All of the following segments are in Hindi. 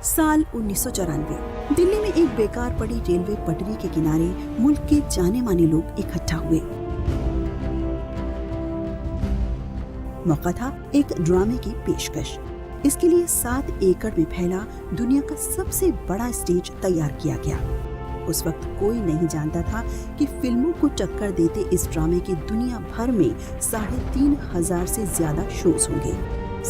साल 1994 दिल्ली में एक बेकार पड़ी रेलवे पटरी के किनारे मुल्क के जाने माने लोग इकट्ठा हुए। मौका था एक ड्रामे की पेशकश। इसके लिए 7 एकड़ में फैला दुनिया का सबसे बड़ा स्टेज तैयार किया गया। उस वक्त कोई नहीं जानता था कि फिल्मों को टक्कर देते इस ड्रामे के दुनिया भर में 3,500 से ज्यादा शोज होंगे।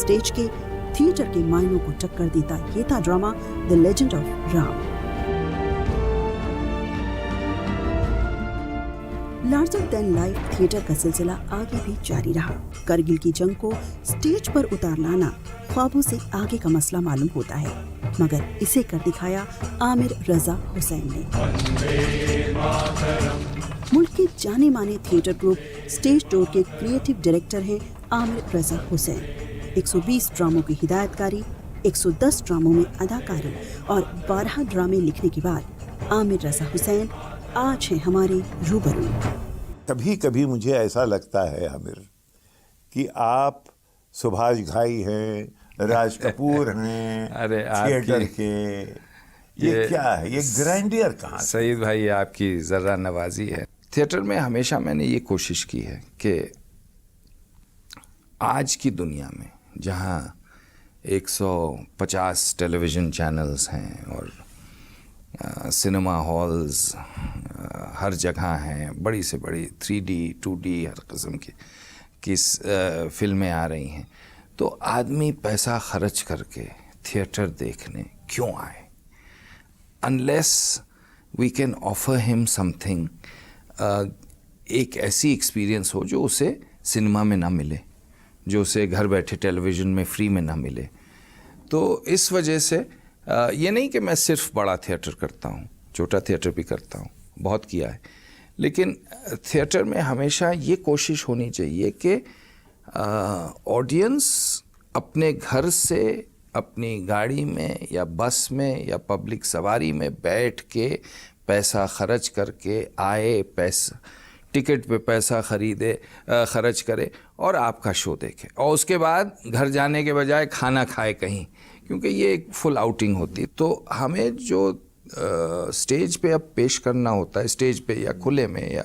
स्टेज के थिएटर के मायनों को टक्कर देता ये था drama the legend of Ram. Larger than life theatre का सिलसिला आगे भी जारी रहा। करगिल की जंग को स्टेज पर उतार लाना ख्वाबों से आगे का मसला मालूम होता है, मगर इसे कर दिखाया आमिर रजा हुसैन ने। मुल्क के जाने माने थिएटर ग्रुप स्टेज डोर के क्रिएटिव डायरेक्टर हैं आमिर रजा हुसैन। 120 ड्रामों की हिदायतकारी, 110 ड्रामों में अदाकारी और 12 ड्रामे लिखने के बाद आमिर रजा हुसैन आज है हमारे रूबरू। कभी कभी मुझे ऐसा लगता है आमिर कि आप सुभाष घाई हैं, राज कपूर हैं, अरे थिएटर के ये क्या है, ये ग्रैंडियर कहाँ? सईद भाई आपकी जर्रा नवाजी है। थिएटर में हमेशा मैंने ये कोशिश की है कि आज की दुनिया में जहाँ 150 टेलीविज़न चैनल्स हैं और सिनेमा हॉल्स हर जगह हैं, बड़ी से बड़ी 3D 2D हर किस्म की फिल्में आ रही हैं, तो आदमी पैसा खर्च करके थिएटर देखने क्यों आए? Unless we can offer him something, एक ऐसी एक्सपीरियंस हो जो उसे सिनेमा में ना मिले, जो उसे घर बैठे टेलीविज़न में फ्री में ना मिले। तो इस वजह से ये नहीं कि मैं सिर्फ बड़ा थिएटर करता हूँ, छोटा थिएटर भी करता हूँ, बहुत किया है, लेकिन थिएटर में हमेशा ये कोशिश होनी चाहिए कि ऑडियंस अपने घर से अपनी गाड़ी में या बस में या पब्लिक सवारी में बैठ के पैसा खर्च करके आए, पैसा टिकट पे पैसा खर्च करे और आपका शो देखे, और उसके बाद घर जाने के बजाय खाना खाए कहीं, क्योंकि ये एक फुल आउटिंग होती है। तो हमें जो स्टेज पे अब पेश करना होता है, स्टेज पे या खुले में या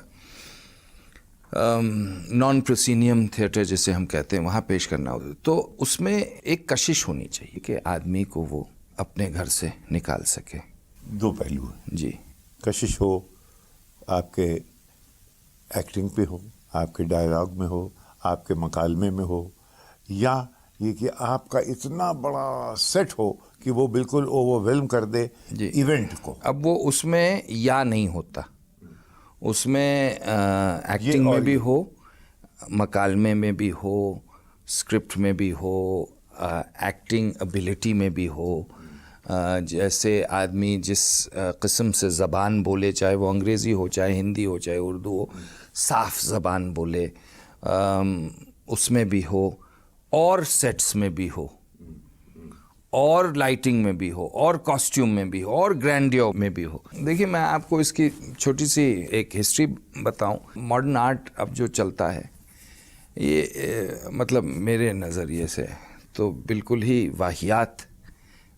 नॉन प्रोसीनियम थिएटर जिसे हम कहते हैं, वहाँ पेश करना होता है, तो उसमें एक कशिश होनी चाहिए कि आदमी को वो अपने घर से निकाल सके। दो पहलू हैं जी, कशिश हो, आपके एक्टिंग पे हो, आपके डायलॉग में हो, आपके मकालमे में हो, या ये कि आपका इतना बड़ा सेट हो कि वो बिल्कुल ओवरवेल्म कर दे इवेंट को। अब वो उसमें या नहीं होता, उसमें एक्टिंग में भी हो, मकालमे में भी हो, स्क्रिप्ट में भी हो, एक्टिंग एबिलिटी में भी हो। जैसे आदमी जिस किस्म से ज़बान बोले, चाहे वो अंग्रेज़ी हो, चाहे हिंदी हो, चाहे उर्दू हो, साफ ज़बान बोले, उसमें भी हो, और सेट्स में भी हो, और लाइटिंग में भी हो, और कॉस्ट्यूम में भी हो, और ग्रैंडियर में भी हो। देखिए, मैं आपको इसकी छोटी सी एक हिस्ट्री बताऊं। मॉडर्न आर्ट अब जो चलता है ये मतलब मेरे नज़रिए से तो बिल्कुल ही वाहियात,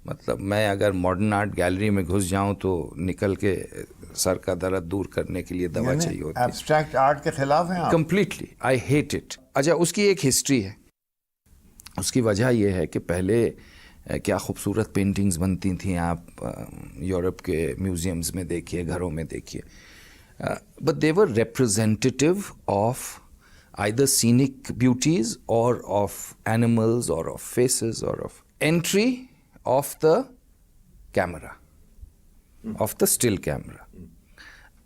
मतलब मैं अगर मॉडर्न आर्ट गैलरी में घुस जाऊं तो निकल के सर का दर्द दूर करने के लिए दवा चाहिए होती है। एब्स्ट्रैक्ट आर्ट के खिलाफ हैं आप? Completely, I hate it. अच्छा, उसकी एक हिस्ट्री है। उसकी वजह यह है कि पहले क्या खूबसूरत पेंटिंग्स बनती थी, आप यूरोप के म्यूज़ियम्स में देखिए, घरों में देखिए, but they were representative of either scenic beauties और ऑफ एनिमल्स और ऑफ फेसेस और of entry of the camera, of the still camera.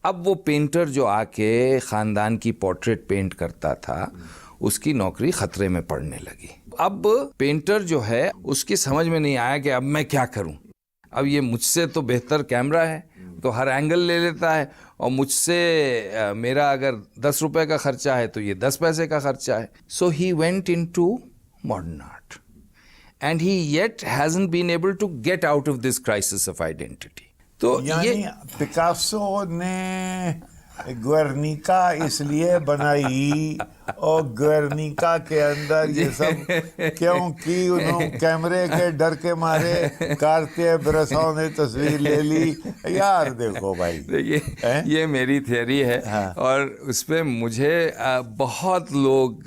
अब वो पेंटर जो आके ख़ानदान की पोर्ट्रेट पेंट करता था, उसकी नौकरी खतरे में पड़ने लगी। अब पेंटर जो है उसकी समझ में नहीं आया कि अब मैं क्या करूं। अब ये मुझसे तो बेहतर कैमरा है, तो हर एंगल ले लेता है, और मुझसे मेरा अगर 10 रुपए का खर्चा है तो ये 10 पैसे का खर्चा है। So he went into modern art and he yet hasn't been able to get out of this crisis of identity. तो यानी पिकासो ने ग्वेर्निका इसलिए बनाई और ग्वेर्निका के अंदर ये सब क्योंकि उन्होंने कैमरे के डर के मारे कार्तिक ब्रसों ने तस्वीर ले ली। यार देखो भाई, देखिए ये मेरी थियरी है। हाँ। और उस पर मुझे बहुत लोग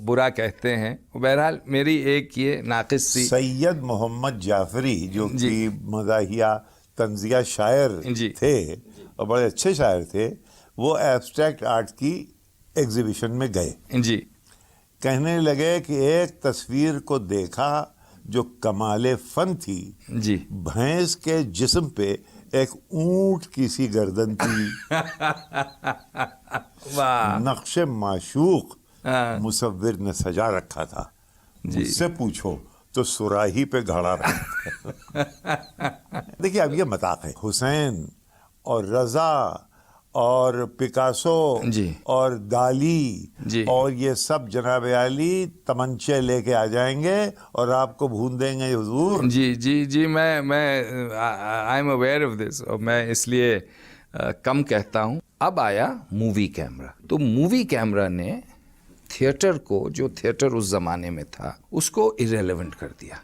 बुरा कहते हैं। बहरहाल मेरी एक ये नाक़िस सी सैयद मोहम्मद जाफरी जो जी। कि मज़ाहिया तंजिया शायर जी। थे और बड़े अच्छे शायर थे, वो एब्स्ट्रैक्ट आर्ट की एग्जीबिशन में गए। जी कहने लगे कि एक तस्वीर को देखा जो कमाले फन थी। जी भैंस के जिस्म पे एक ऊंट की सी गर्दन थी। वाह। नक्शे माशूक हाँ। मुसव्विर ने सजा रखा था। जी। मुझसे पूछो तो सुराही पे घड़ा रखा। देखिए अब ये मजाक है। हुसैन और रजा और पिकासो जी। और दाली जी। और ये सब जनाब आली तमंचे लेके आ जाएंगे और आपको भून देंगे हुजूर। जी जी जी मैं I am aware of this और मैं इसलिए कम कहता हूँ। अब आया मूवी कैमरा। तो मूवी कैमरा ने थिएटर को, जो थिएटर उस ज़माने में था, उसको इरेलेवेंट कर दिया,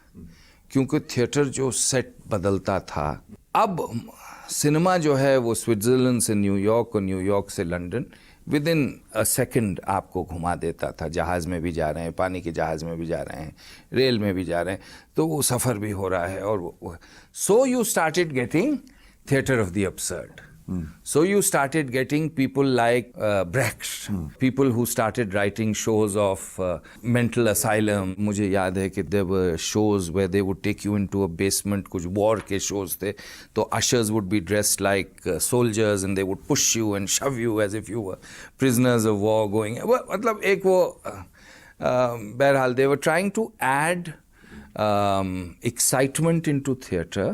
क्योंकि थिएटर जो सेट बदलता था। अब सिनेमा जो है वो स्विट्ज़रलैंड से न्यूयॉर्क और न्यूयॉर्क से London with in a second आपको घुमा देता था। जहाज़ में भी जा रहे हैं, पानी के जहाज़ में भी जा रहे हैं, रेल में भी जा रहे हैं, तो वो सफ़र भी हो रहा है। और so you started getting theatre of the absurd. So you started getting people like Brecht, people who started writing shows of mental asylum. मुझे याद है कि there were shows where they would take you into a basement, कुछ war के shows थे, तो ushers would be dressed like soldiers and they would push you and shove you as if you were prisoners of war going. मतलब एक वो बहरहाल they were trying to add excitement into theatre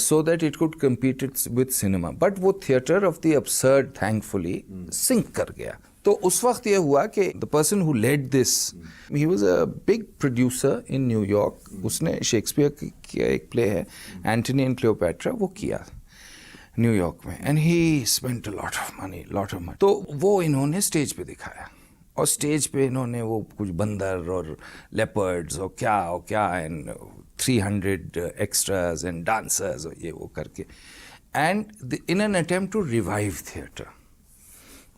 so that it could compete with cinema. But वो theatre of the absurd thankfully sink कर गया। तो उस वक्त ये हुआ कि the person who led this, he was a big producer in New York. उसने शेक्सपियर की एक प्ले है एंटनी एंड क्लियोपैट्रा, वो किया न्यूयॉर्क में, and he spent a lot of money. तो वो इन्होंने स्टेज पे दिखाया और स्टेज पे इन्होंने वो कुछ बंदर और लेपर्ड्स और क्या एंड 300 एक्स्ट्रास एंड डांसर्स और ये वो करके, and in an attempt to revive theatre.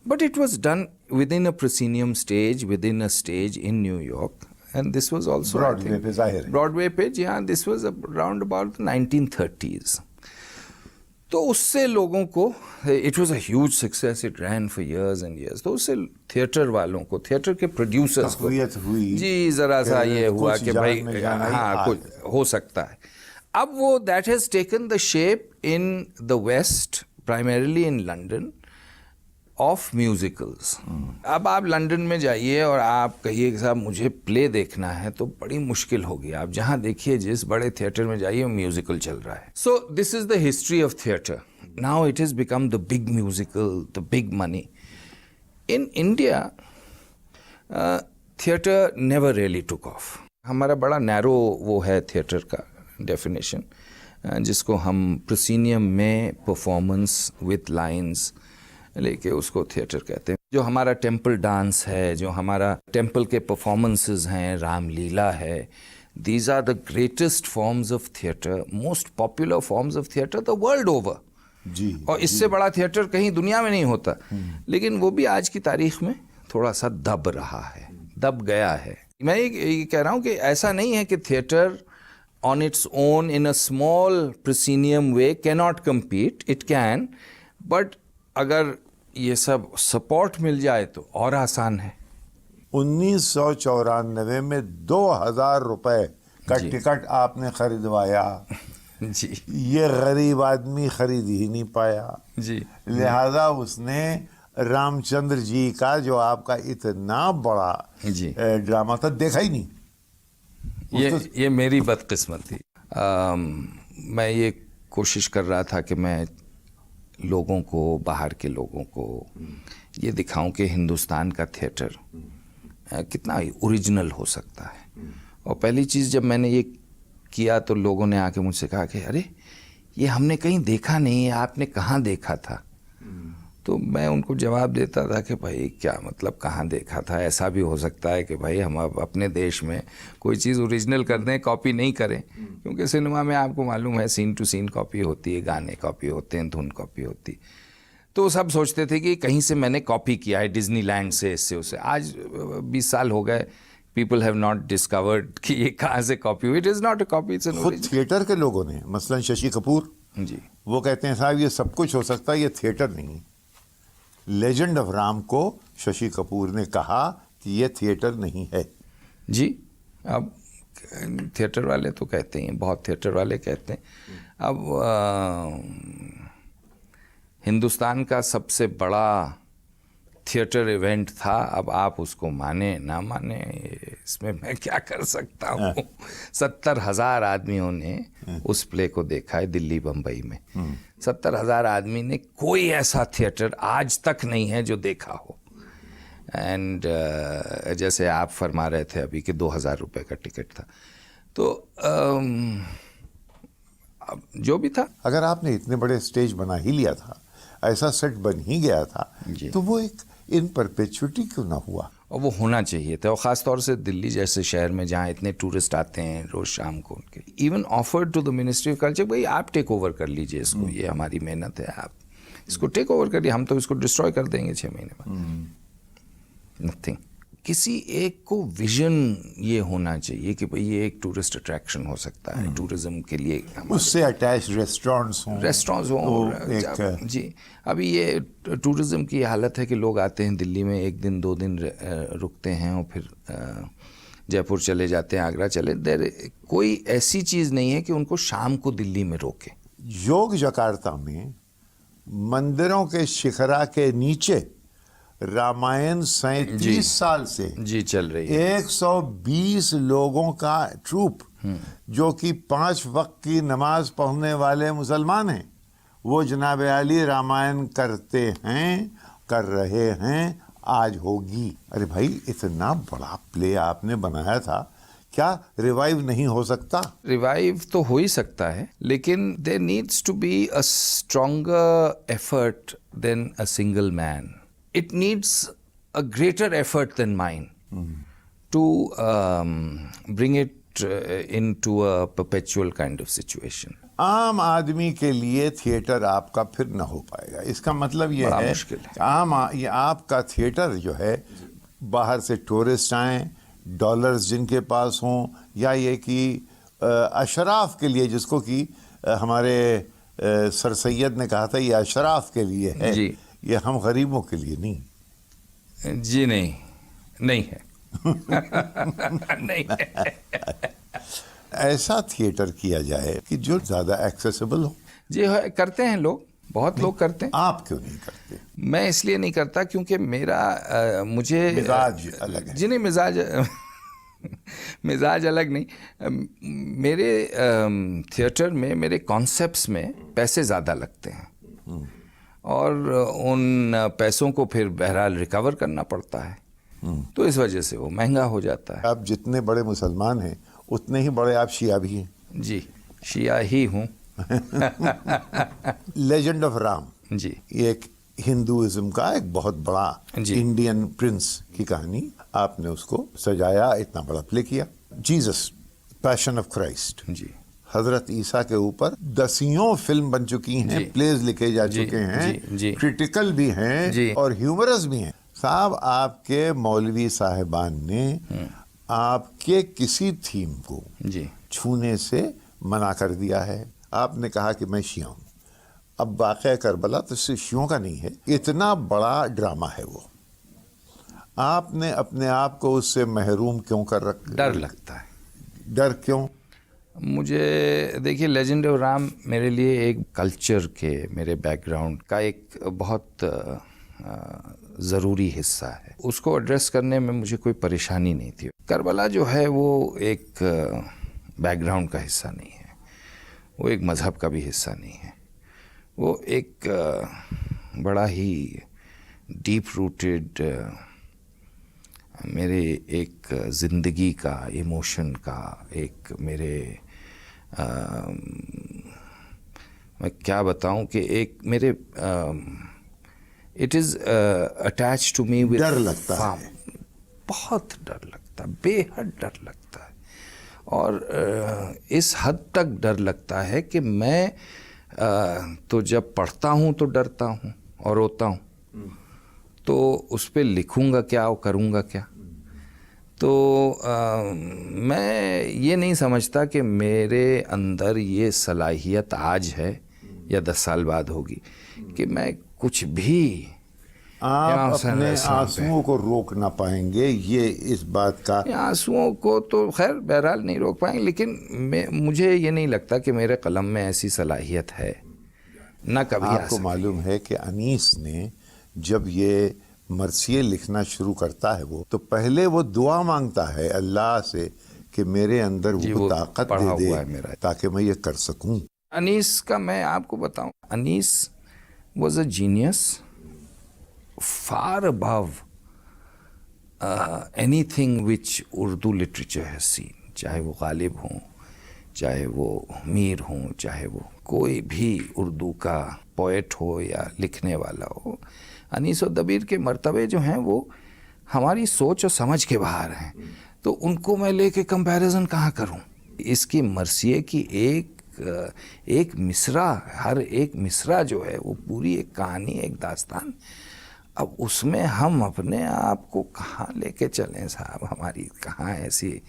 But it was done within a proscenium stage, within a stage in New York, and this was also Broadway पे जाहिर है. Broadway पे, yeah, this was around about the 1930s. तो उससे लोगों को, it was a huge success, it ran for years and years. तो उससे थिएटर वालों को, थिएटर के प्रोड्यूसर्स को जी ज़रा सा ये हुआ कि भाई हाँ कुछ हो सकता है. अब वो that has taken the shape in the West, primarily in London, of musicals. अब आप लंदन में जाइए और आप कहिए कि साहब मुझे प्ले देखना है, तो बड़ी मुश्किल होगी. आप जहाँ देखिए, जिस बड़े थिएटर में जाइए, म्यूजिकल चल रहा है. So this is the history of theatre. Now it has become the big musical, the big money. In India theatre never really took off. हमारा बड़ा नैरो वो है थिएटर का डेफिनेशन, जिसको हम प्रोसीनियम में परफॉर्मेंस विथ लाइन्स लेके उसको थिएटर कहते हैं. जो हमारा टेम्पल डांस है, जो हमारा टेम्पल के परफॉर्मेंसेस हैं, रामलीला है, these are the greatest forms of theatre, most popular forms of theatre the world over. जी. और इससे बड़ा थिएटर कहीं दुनिया में नहीं होता. लेकिन वो भी आज की तारीख में थोड़ा सा दब रहा है, दब गया है. मैं ये कह रहा हूँ कि ऐसा नहीं है कि theatre on its own in a small proscenium way cannot compete. It can, but अगर ये सब सपोर्ट मिल जाए तो और आसान है. 1994 में 2000 रुपए का टिकट आपने खरीदवाया जी. ये गरीब आदमी खरीद ही नहीं पाया जी. लिहाजा उसने रामचंद्र जी का जो आपका इतना बड़ा जी. ड्रामा था देखा ही नहीं. ये मेरी बदकिस्मत थी. मैं ये कोशिश कर रहा था कि मैं लोगों को, बाहर के लोगों को ये दिखाऊं कि हिंदुस्तान का थिएटर कितना ओरिजिनल हो सकता है. और पहली चीज़ जब मैंने ये किया तो लोगों ने आके मुझसे कहा कि अरे ये हमने कहीं देखा नहीं है, आपने कहाँ देखा था? तो मैं उनको जवाब देता था कि भाई क्या मतलब, कहाँ देखा था, ऐसा भी हो सकता है कि भाई हम अब अपने देश में कोई चीज़ ओरिजिनल कर दें, कॉपी नहीं करें, क्योंकि सिनेमा में आपको मालूम है सीन टू सीन कॉपी होती है, गाने कॉपी होते हैं, धुन कॉपी होती। तो सब सोचते थे कि कहीं से मैंने कॉपी किया है, डिज्नीलैंड से, इससे उससे। आज 20 साल हो गए, पीपल हैव नॉट डिस्कवर्ड कि ये कहाँ से कॉपी हुई। It is not a copy, it's an खुद थिएटर के लोगों ने, मसलन शशि कपूर जी, वो कहते हैं साहब ये सब कुछ हो सकता है, ये थिएटर नहीं। लेजेंड ऑफ राम को शशि कपूर ने कहा कि ये थिएटर नहीं है। जी। अब थिएटर वाले तो कहते हैं, बहुत थिएटर वाले कहते हैं। अब हिंदुस्तान का सबसे बड़ा थिएटर इवेंट था, अब आप उसको माने ना माने, इसमें मैं क्या कर सकता हूँ। 70,000 आदमियों ने उस प्ले को देखा है दिल्ली बम्बई में। 70,000 आदमी ने, कोई ऐसा थिएटर आज तक नहीं है जो देखा हो। एंड जैसे आप फरमा रहे थे अभी कि 2,000 रुपये का टिकट था, तो अब जो भी था। अगर आपने इतने बड़े स्टेज बना ही लिया था, ऐसा सेट बन ही गया था, तो वो एक इन परपेचुइटी क्यों ना हुआ? और वो होना चाहिए था, और ख़ास तौर से दिल्ली जैसे शहर में जहाँ इतने टूरिस्ट आते हैं रोज़ शाम को। उनके even offered to the ministry of culture, भाई आप टेक ओवर कर लीजिए इसको, ये हमारी मेहनत है, आप इसको टेक ओवर करिए, हम तो इसको डिस्ट्रॉय कर देंगे 6 महीने बाद। नथिंग। किसी एक को विजन ये होना चाहिए कि भाई ये एक टूरिस्ट अट्रैक्शन हो सकता है, टूरिज्म के लिए उससे अटैच रेस्टोरेंट्स हों। जी। अभी ये टूरिज्म की हालत है कि लोग आते हैं दिल्ली में, 1 दिन 2 दिन रुकते हैं और फिर जयपुर चले जाते हैं, आगरा चले। कोई ऐसी चीज़ नहीं है कि उनको शाम को दिल्ली में रोके। योग जकार्ता में मंदिरों के शिखरा के नीचे रामायण 37 साल से जी चल रही है। 120 लोगों का ट्रूप, जो कि 5 वक्त की नमाज पढ़ने वाले मुसलमान हैं, वो जनाब अली रामायण करते हैं, कर रहे हैं, आज होगी। अरे भाई, इतना बड़ा प्ले आपने बनाया था, क्या रिवाइव नहीं हो सकता? रिवाइव तो हो ही सकता है, लेकिन there needs to be a stronger effort than a single man. It needs a greater effort than mine to bring it into a perpetual kind of situation. आम आदमी के लिए थिएटर आपका फिर न हो पाएगा। इसका मतलब ये है ये आपका थिएटर जो है, बाहर से टूरिस्ट आए, डॉलर्स जिनके पास हों, या ये कि अशराफ के लिए, जिसको कि हमारे सर सैयद ने कहा था ये अशराफ के लिए है जी। ये हम गरीबों के लिए नहीं। जी नहीं है। नहीं है। ऐसा थिएटर किया जाए कि जो ज्यादा एक्सेसिबल हो। जी करते हैं लोग, बहुत लोग करते हैं। आप क्यों नहीं करते? मैं इसलिए नहीं करता क्योंकि मेरा मुझे मिजाज अलग है। जी नहीं, मिजाज अलग नहीं। मेरे थिएटर में, मेरे कॉन्सेप्ट्स में पैसे ज़्यादा लगते हैं, और उन पैसों को फिर बहरहाल रिकवर करना पड़ता है, तो इस वजह से वो महंगा हो जाता है। आप जितने बड़े मुसलमान हैं उतने ही बड़े आप शिया भी हैं। जी, शिया ही हूँ। लेजेंड ऑफ राम जी, ये एक हिंदुइज्म का एक बहुत बड़ा इंडियन प्रिंस की कहानी, आपने उसको सजाया, इतना बड़ा प्ले किया। जीसस पैशन ऑफ क्राइस्ट जी, हजरत ईसा के ऊपर दसियों फिल्म बन चुकी हैं, प्लेज लिखे जा चुके हैं, क्रिटिकल भी हैं और ह्यूमरस भी हैं। साहब, आपके मौलवी साहिबान ने आपके किसी थीम को छूने से मना कर दिया है। आपने कहा कि मैं शिया हूं। अब वाक़या करबला तो सिर्फ शियों का नहीं है, इतना बड़ा ड्रामा है वो। आपने अपने आप को उससे महरूम क्यों कर रखा? डर लगता है। डर क्यों? मुझे देखिए, लेजेंड ऑफ राम मेरे लिए एक कल्चर के, मेरे बैकग्राउंड का एक बहुत ज़रूरी हिस्सा है। उसको एड्रेस करने में मुझे कोई परेशानी नहीं थी। करबला जो है वो एक बैकग्राउंड का हिस्सा नहीं है, वो एक मज़हब का भी हिस्सा नहीं है, वो एक बड़ा ही डीप रूटेड मेरे एक ज़िंदगी का, इमोशन का, एक मेरे मैं क्या बताऊं कि एक मेरे it is attach to me with डर लगता है। बहुत डर लगता है, बेहद डर लगता है। और इस हद तक डर लगता है कि मैं तो जब पढ़ता हूँ तो डरता हूँ और रोता हूँ, तो उस पर लिखूँगा क्या और करूँगा क्या। तो मैं ये नहीं समझता कि मेरे अंदर ये सलाहियत आज है या 10 साल बाद होगी कि मैं कुछ भी आप अपने आंसुओं को रोक ना पाएंगे, ये इस बात का। आंसुओं को तो खैर बहरहाल नहीं रोक पाएंगे, लेकिन मुझे ये नहीं लगता कि मेरे कलम में ऐसी सलाहियत है, ना कभी आपको मालूम है कि अनीस ने जब ये मर्सिये लिखना शुरू करता है वो, तो पहले वो दुआ मांगता है अल्लाह से कि मेरे अंदर वो ताकत दे दे ताकि मैं ये कर सकूं। अनीस का मैं आपको बताऊं, Anees was a genius far above anything which Urdu literature has seen, चाहे वो गालिब हों, चाहे वो मीर हों, चाहे वो कोई भी उर्दू का पोएट हो या लिखने वाला हो। अनीस और दबीर के मर्तबे जो हैं वो हमारी सोच और समझ के बाहर हैं, तो उनको मैं लेके कंपैरिजन कहाँ करूँ। इसकी मर्सिये की एक मिसरा, हर एक मिसरा जो है वो पूरी एक कहानी, एक दास्तान। अब उसमें हम अपने आप को कहाँ लेके चलें साहब, हमारी कहाँ ऐसी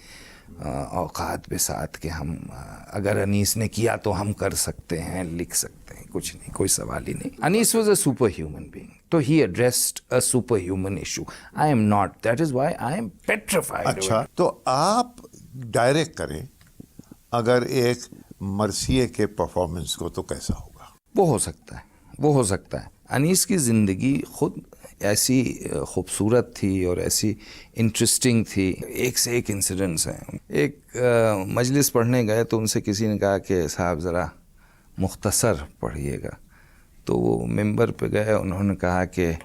औकात बिसात के हम अगर अनीस ने किया तो हम कर सकते हैं, लिख सकते हैं, कुछ नहीं, कोई सवाल ही नहीं। Anees was a super human being, तो he addressed a super human issue. I am not, that is why I am petrified. अच्छा, तो आप डायरेक्ट करें अगर एक मर्सिये के परफॉर्मेंस को, तो कैसा होगा? वो हो सकता है, वो हो सकता है। अनीस की ज़िंदगी खुद ऐसी खूबसूरत थी और ऐसी इंटरेस्टिंग थी, एक से एक इंसिडेंट्स हैं। एक मजलिस पढ़ने गए तो उनसे किसी ने कहा कि साहब ज़रा मुख्तसर पढ़िएगा, तो वो मिंबर पे गए, उन्होंने कहा कि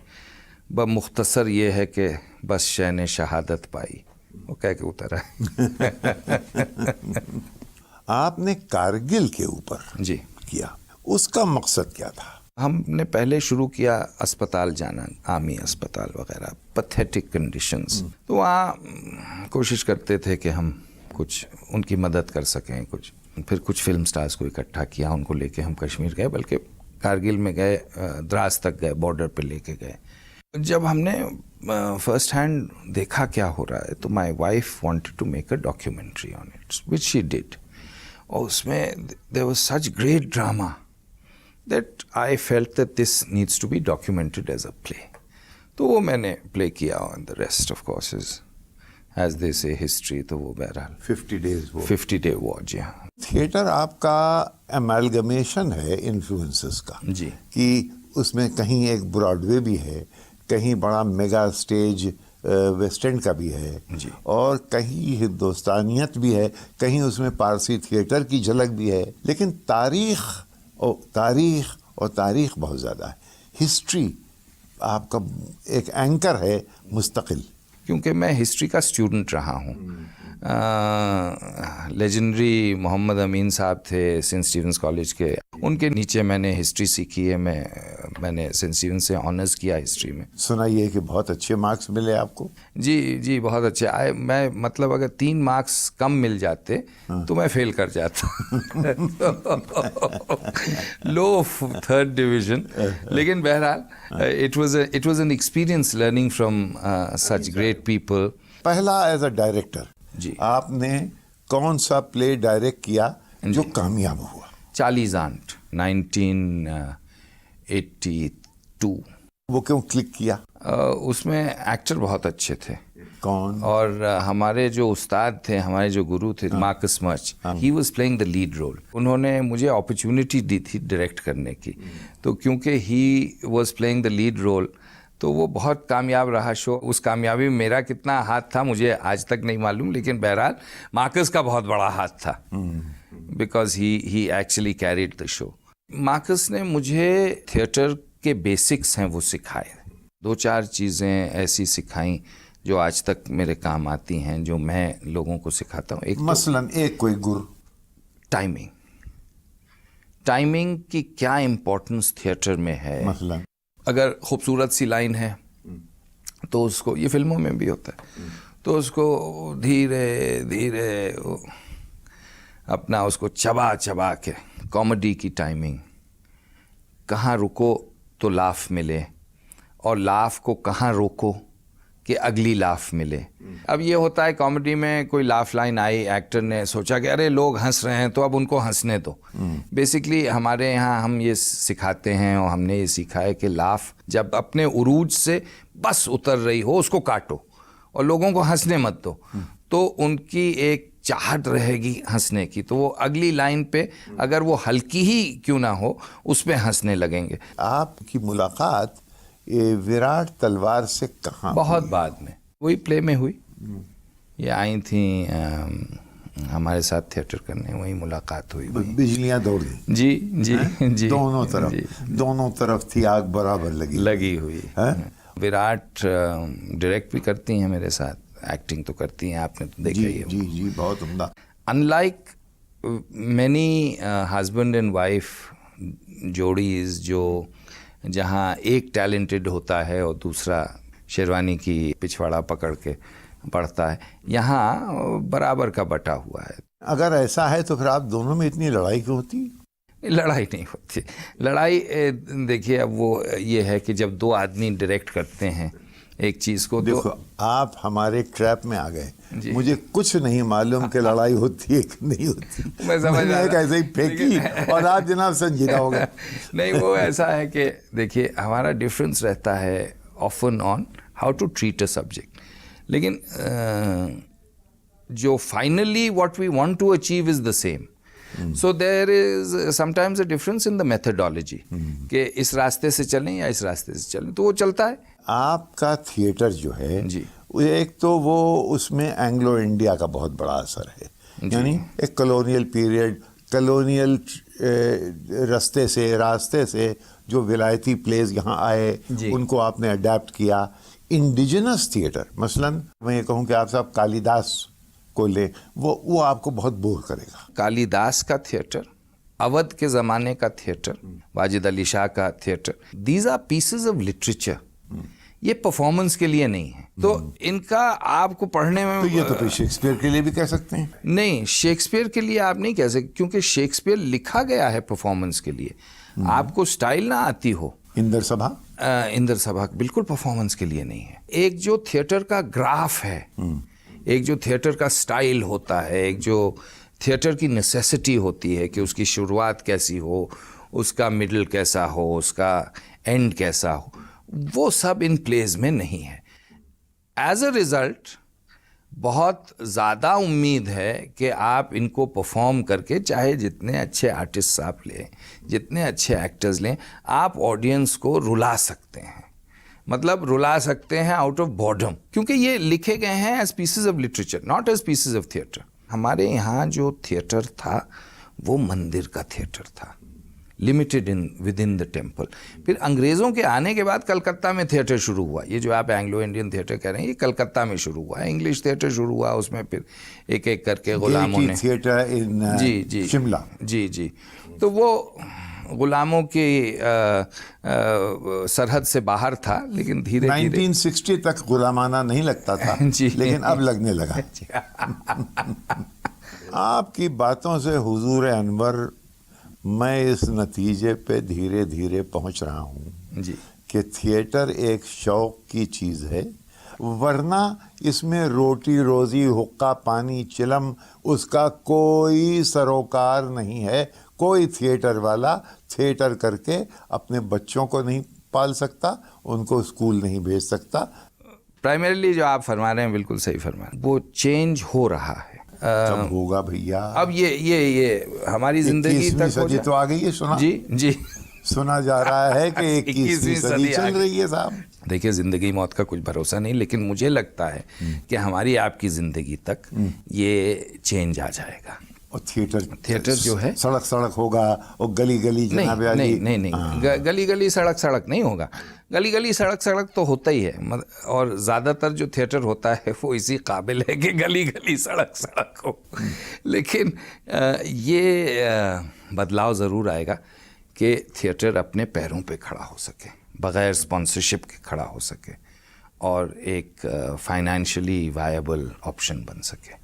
मुख्तसर ये है कि बस शैन शहादत पाई, वो कह के उतर आए। आपने कारगिल के ऊपर जी किया, उसका मकसद क्या था? हमने पहले शुरू किया अस्पताल जाना, आर्मी अस्पताल वगैरह, पैथेटिक कंडीशंस, तो वहाँ कोशिश करते थे कि हम कुछ उनकी मदद कर सकें। फिर कुछ फिल्म स्टार्स को इकट्ठा किया, उनको लेके हम कश्मीर गए, बल्कि कारगिल में गए, द्रास तक गए, बॉर्डर पे लेके गए। जब हमने फर्स्ट हैंड देखा क्या हो रहा है, तो my wife wanted to make a documentary on it, which she did. और उसमें there was such great drama that I felt that this needs to be documented as a play. तो वो मैंने प्ले किया, and the rest of course is as they say history। तो वो बहरहाल 50 days वो 50 day वॉच। यहाँ थिएटर आपका एमैलगमेशन है इन्फ्लुएंसेस का जी, कि उसमें कहीं एक ब्रॉडवे भी है, कहीं बड़ा मेगा स्टेज वेस्ट एंड का भी है जी, और कहीं हिंदुस्तानियत भी है, कहीं उसमें पारसी थिएटर की झलक भी है। लेकिन तारीख बहुत ज़्यादा है। हिस्ट्री आपका एक एंकर है मुस्तकिल। क्योंकि मैं हिस्ट्री का स्टूडेंट रहा हूँ। लेजेंडरी मोहम्मद अमीन साहब थे सेंट स्टीफेंस कॉलेज के, उनके नीचे मैंने हिस्ट्री सीखी है। मैंने सेंट स्टीफेंस से ऑनर्स किया हिस्ट्री में। सुना ये कि बहुत अच्छे मार्क्स मिले आपको? जी, बहुत अच्छे आए। मैं मतलब अगर 3 मार्क्स कम मिल जाते तो मैं फेल कर जाता। लो 3rd डिवीजन। लेकिन बहरहाल it was an experience learning from such great people. पहला एज अ डायरेक्टर जी, आपने कौन सा प्ले डायरेक्ट किया जो कामयाब हुआ? चालीस आंट 1982। वो क्यों क्लिक किया? उसमें एक्टर बहुत अच्छे थे। कौन? और हमारे जो उस्ताद थे, हमारे जो गुरु थे, Marcus Murch, he was playing the lead role. उन्होंने मुझे अपॉर्चुनिटी दी थी डायरेक्ट करने की, तो क्योंकि he was playing the lead role तो वो बहुत कामयाब रहा शो। उस कामयाबी में मेरा कितना हाथ था मुझे आज तक नहीं मालूम, लेकिन बहरहाल मार्कस का बहुत बड़ा हाथ था, because he actually carried the show. Marcus ने मुझे थिएटर के बेसिक्स हैं वो सिखाए। 2-4 चीज़ें ऐसी सिखाई जो आज तक मेरे काम आती हैं, जो मैं लोगों को सिखाता हूँ। एक मसलन एक कोई गुर? टाइमिंग की क्या इम्पोर्टेंस थिएटर में है। मसलन अगर खूबसूरत सी लाइन है तो उसको, ये फिल्मों में भी होता है, तो उसको धीरे धीरे अपना उसको चबा चबा के, कॉमेडी की टाइमिंग, कहाँ रुको तो लाफ मिले और लाफ को कहाँ रोको कि अगली लाफ मिले। अब ये होता है कॉमेडी में, कोई लाफ लाइन आई, एक्टर ने सोचा कि अरे लोग हंस रहे हैं तो अब उनको हंसने दो। बेसिकली हमारे यहाँ हम ये सिखाते हैं और हमने ये सीखा है कि लाफ जब अपने उरूज से बस उतर रही हो उसको काटो और लोगों को हंसने मत दो, तो उनकी एक चाहत रहेगी हंसने की, तो वो अगली लाइन पे अगर वो हल्की ही क्यों ना हो उस पे हंसने लगेंगे। आपकी मुलाकात ये विराट तलवार से कहाँ बहुत हुई? बाद में, वही प्ले में हुई। ये आई थी हमारे साथ थिएटर करने, वही मुलाकात हुई। बिजलियां दौड़ गई। जी जी जी, दोनों तरफ जी, दोनों तरफ थी आग बराबर लगी हुई है? विराट डायरेक्ट भी करती हैं मेरे साथ, एक्टिंग तो करती हैं, आपने तो देखा जी ही है। जी जी, बहुत उम्दा। Unlike many husband and wife जोड़ीज जो जहाँ एक टैलेंटेड होता है और दूसरा शेरवानी की पिछवाड़ा पकड़ के बढ़ता है, यहाँ बराबर का बटा हुआ है। अगर ऐसा है तो फिर आप दोनों में इतनी लड़ाई क्यों होती? लड़ाई नहीं होती। लड़ाई देखिए, अब वो ये है कि जब दो आदमी डायरेक्ट करते हैं एक चीज़ को, देखो तो आप हमारे ट्रैप में आ गए। जी। मुझे कुछ नहीं मालूम कि लड़ाई होती है कि नहीं होती। मैं समझ मैंने रहा एक था। ऐसे ही फेंकी और आप जनाब संजीदा हो गए। नहीं, वो ऐसा है कि देखिए हमारा डिफरेंस रहता है often on how to treat a subject, लेकिन जो finally what we want to achieve is the same. So there is sometimes a difference in the methodology कि इस रास्ते से चलें या इस रास्ते से चलें, तो वो चलता है। आपका थिएटर जो है जी, एक तो वो उसमें एंग्लो इंडिया का बहुत बड़ा असर है, यानी एक कॉलोनियल पीरियड, कॉलोनियल रास्ते से जो विलायती प्लेस यहाँ आए उनको आपने अडेप्ट किया। इंडिजिनस थिएटर, मसलन मैं ये कहूँ कि आप साहब कालिदास को ले, वो आपको बहुत बोर करेगा। कालिदास का थिएटर, अवध के ज़माने का थिएटर, वाजिद अली शाह का theatre, these are pieces of literature. ये परफॉर्मेंस के लिए नहीं है, तो इनका आपको पढ़ने में तो ये तो शेक्सपियर के लिए भी कह सकते हैं। नहीं, शेक्सपियर के लिए आप नहीं कह सकते, क्योंकि शेक्सपियर लिखा गया है परफॉर्मेंस के लिए। आपको स्टाइल ना आती हो, इंदर सभा इंदर सभा बिल्कुल परफॉर्मेंस के लिए नहीं है। एक जो थिएटर का ग्राफ है, एक जो थिएटर का स्टाइल होता है, एक जो थिएटर की नेसेसिटी होती है कि उसकी शुरुआत कैसी हो, उसका मिडल कैसा हो, उसका एंड कैसा हो, वो सब इन प्लेस में नहीं है। एज अ रिजल्ट बहुत ज़्यादा उम्मीद है कि आप इनको परफॉर्म करके, चाहे जितने अच्छे आर्टिस्ट आप लें, जितने अच्छे एक्टर्स लें, आप ऑडियंस को रुला सकते हैं। मतलब रुला सकते हैं आउट ऑफ बॉर्डम, क्योंकि ये लिखे गए हैं as pieces of literature, not as pieces of theatre. हमारे यहाँ जो थिएटर था वो मंदिर का थिएटर था, limited with in the temple. फिर अंग्रेज़ों के आने के बाद कलकत्ता में थिएटर शुरू हुआ। ये जो आप एंग्लो इंडियन थिएटर कह रहे हैं, ये कलकत्ता में शुरू हुआ है। इंग्लिश थिएटर शुरू हुआ, उसमें फिर एक एक करके गुलामों ने, थिएटर इन जी जी शिमला, जी जी, तो वो गुलामों की सरहद से बाहर था, लेकिन धीरे धीरे 1960 तक गुलामाना नहीं लगता था जी। लेकिन अब लगने लगा। आपकी बातों से हुजूर अनवर, मैं इस नतीजे पे धीरे धीरे पहुंच रहा हूं जी कि थिएटर एक शौक की चीज़ है, वरना इसमें रोटी रोजी हुक्का पानी चिलम उसका कोई सरोकार नहीं है। कोई थिएटर वाला थिएटर करके अपने बच्चों को नहीं पाल सकता, उनको स्कूल नहीं भेज सकता। प्राइमरीली जो आप फरमा रहे हैं बिल्कुल सही फरमा रहे हैं, वो चेंज हो रहा है। कब होगा भैया? अब ये हमारी जिंदगी तक सदी तो आ गई है। सुना जी जी, सुना जा रहा है कि 21वीं सदी चल रही है साहब। देखिए, जिंदगी मौत का कुछ भरोसा नहीं, लेकिन मुझे लगता है कि हमारी आपकी जिंदगी तक ये चेंज आ जाएगा। और थिएटर जो है सड़क सड़क होगा और गली गली जनाब नहीं नहीं नहीं, गली गली सड़क सड़क नहीं होगा। गली गली सड़क सड़क तो होता ही है, और ज़्यादातर जो थिएटर होता है वो इसी काबिल है कि गली गली सड़क सड़क हो। लेकिन ये बदलाव ज़रूर आएगा कि थिएटर अपने पैरों पे खड़ा हो सके। बग़ैर स्पॉन्सरशिप के खड़ा हो सके और एक फाइनेंशियली वायबल ऑप्शन बन सके।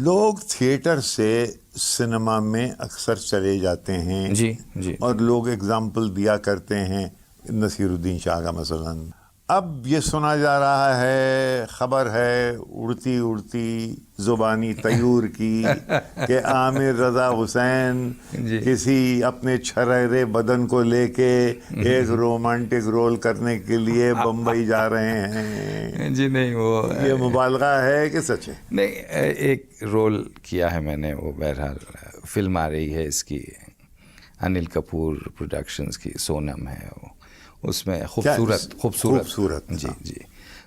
लोग थिएटर से सिनेमा में अक्सर चले जाते हैं जी जी। और लोग एग्जाम्पल दिया करते हैं, नसीरुद्दीन शाह का मसलन। अब ये सुना जा रहा है, खबर है उड़ती उड़ती जुबानी तयूर की कि आमिर रजा हुसैन किसी अपने छरहरे बदन को लेके एक रोमांटिक रोल करने के लिए बम्बई जा रहे हैं। जी नहीं, वो ये मुबालगा है कि सच है? नहीं, एक रोल किया है मैंने, वो बहरहाल फिल्म आ रही है इसकी, अनिल कपूर प्रोडक्शंस की, सोनम है वो, उसमें खूबसूरत जी हाँ। जी,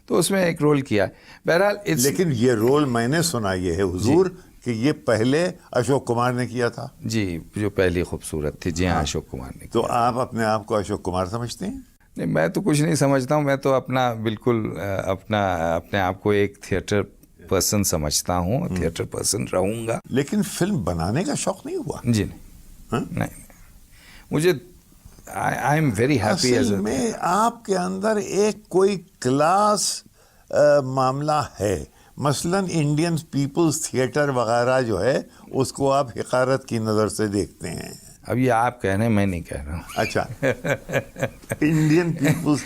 तो उसमें एक रोल किया। बहरहाल लेकिन ये रोल मैंने सुना ये है हुजूर कि ये पहले अशोक कुमार ने किया था। जी, जो पहली खूबसूरत थी, जी हाँ, अशोक कुमार ने तो किया। आप अपने आप को अशोक कुमार समझते हैं? नहीं, मैं तो कुछ नहीं समझता हूँ, मैं तो अपने आप को एक थिएटर पर्सन समझता हूँ, थिएटर पर्सन रहूँगा। लेकिन फिल्म बनाने का शौक नहीं हुआ? जी नहीं, मुझे I am very happy as असल में आपके अंदर एक कोई क्लास मामला है, मसलन इंडियन पीपल्स थिएटर वगैरह जो है उसको आप हिकारत की नज़र से देखते हैं। अब ये आप कह रहे हैं, मैं नहीं कह रहा हूँ। अच्छा, इंडियन पीपल्स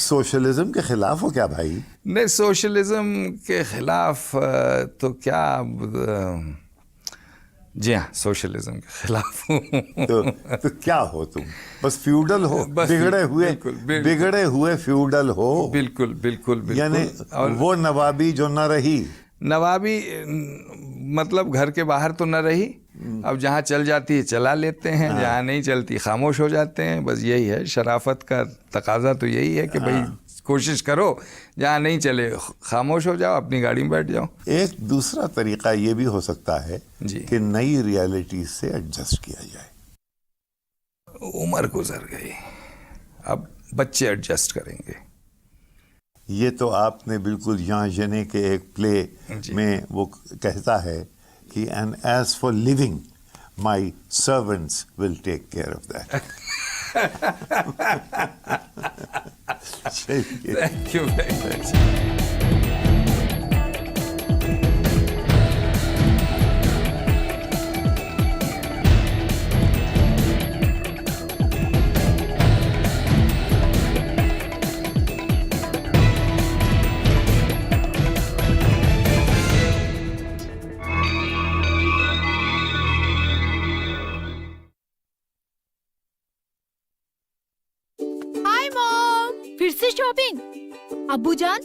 सोशलिज्म के खिलाफ हो क्या भाई? नहीं, सोशलिज्म के खिलाफ तो क्या, जी हाँ, सोशलिज्म के खिलाफ हूँ। तो क्या हो तुम? बस फ्यूडल हो, बिगड़े हुए फ्यूडल हो। बिल्कुल बिल्कुल, यानी वो नवाबी जो न रही। नवाबी मतलब घर के बाहर तो न रही, अब जहाँ चल जाती है चला लेते हैं, जहाँ नहीं चलती खामोश हो जाते हैं। बस यही है, शराफत का तकाजा तो यही है कि भाई कोशिश करो, जहाँ नहीं चले खामोश हो जाओ, अपनी गाड़ी में बैठ जाओ। एक दूसरा तरीका ये भी हो सकता है जी, कि नई रियलिटी से एडजस्ट किया जाए। उम्र गुजर गई, अब बच्चे एडजस्ट करेंगे। ये तो आपने बिल्कुल यहाँ जने के एक प्ले में वो कहता है कि and as for living my servants will take care of that. Thank you very much. Hi mom, फिर से शॉपिंग? अब्बूजान आप